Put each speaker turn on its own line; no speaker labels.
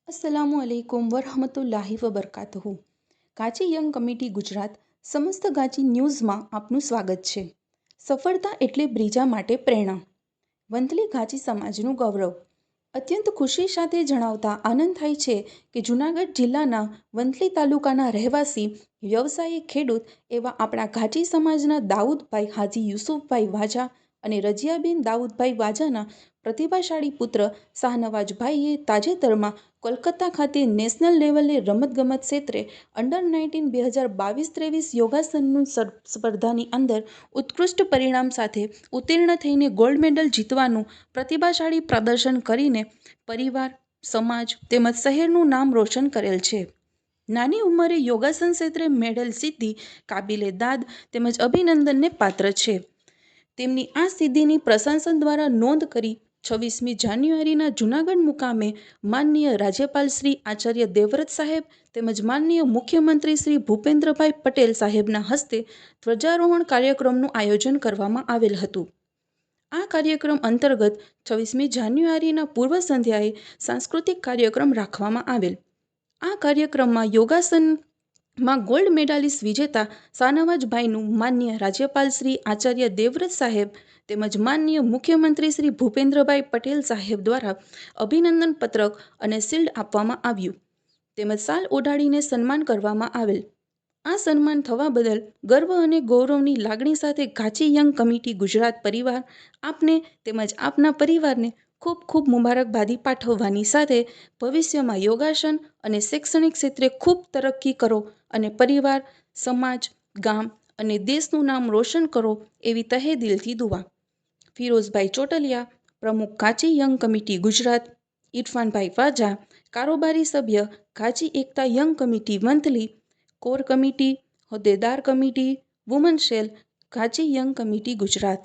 અસલામુઅલૈકુમ વરહમતુલ્લાહિ વબરકાતુહુ. ગાચી young committee Gujarat સમસ્ત ગાચી ન્યૂઝમાં આપનું સ્વાગત છે. સફળતા એટલે બ્રીજા માટે પ્રેરણા. વંથલી ગાચી સમાજનું ગૌરવ. અત્યંત ખુશી સાથે જણાવતા આનંદ થાય છે કે જૂનાગઢ જિલ્લાના વંથલી તાલુકાના રહેવાસી, વ્યવસાયિક ખેડૂત એવા આપણા ગાચી સમાજના દાઉદભાઈ હાજી યુસુફભાઈ વાજા અને રજિયાબેન દાઉદભાઈ વાજાના પ્રતિભાશાળી પુત્ર શાહનવાજભાઈએ તાજેતરમાં કોલકાતા ખાતે નેશનલ લેવલે રમતગમત ક્ષેત્રે અંડર-19 2022-23 યોગાસનનું સ્પર્ધાની અંદર ઉત્કૃષ્ટ પરિણામ સાથે ઉત્તીર્ણ થઈને ગોલ્ડ મેડલ જીતવાનું પ્રતિભાશાળી પ્રદર્શન કરીને પરિવાર, સમાજ તેમજ શહેરનું નામ રોશન કરેલ છે. નાની ઉંમરે યોગાસન ક્ષેત્રે મેડલ સિદ્ધિ કાબિલે દાદ તેમજ અભિનંદનને પાત્ર છે. તેમની આ સિદ્ધિની પ્રશાસન દ્વારા નોંધ કરી 26મી જાન્યુઆરીના જૂનાગઢ મુકામે માનનીય રાજ્યપાલ શ્રી આચાર્ય દેવવ્રત સાહેબ તેમજ માનનીય મુખ્યમંત્રી શ્રી ભૂપેન્દ્રભાઈ પટેલ સાહેબના હસ્તે ધ્વજારોહણ કાર્યક્રમનું આયોજન કરવામાં આવેલ હતું. આ કાર્યક્રમ અંતર્ગત 26મી જાન્યુઆરીના પૂર્વ સંધ્યાએ સાંસ્કૃતિક કાર્યક્રમ રાખવામાં આવેલ. આ કાર્યક્રમમાં યોગાસનમાં ગોલ્ડ મેડાલિસ્ટ વિજેતા શાહનવાજભાઈનું માનનીય રાજ્યપાલ શ્રી આચાર્ય દેવવ્રત સાહેબ તેમજ માનનીય મુખ્યમંત્રી શ્રી ભૂપેન્દ્રભાઈ પટેલ સાહેબ દ્વારા અભિનંદન પત્રક અને શિલ્ડ આપવામાં આવ્યું તેમજ શાલ ઓઢાડીને સન્માન કરવામાં આવેલ. આ સન્માન થવા બદલ ગર્વ અને ગૌરવની લાગણી સાથે ગાચી યંગ કમિટી ગુજરાત પરિવાર આપને તેમજ આપના પરિવારને ખૂબ ખૂબ મુબારકબાદી પાઠવવાની સાથે ભવિષ્યમાં યોગાસન અને શૈક્ષણિક ક્ષેત્રે ખૂબ તરક્કી કરો અને પરિવાર, સમાજ, ગામ અને દેશનું નામ રોશન કરો એવી તહે દિલથી દુઆ. ફિરોઝભાઈ ચોટલિયા, પ્રમુખ ગાચી યંગ કમિટી ગુજરાત. ઇરફાનભાઈ વાજા, કારોબારી સભ્ય Gachi Ekta young committee Vanthali. Core committee, હોદ્દેદાર committee, woman cell, Gachi young committee Gujarat.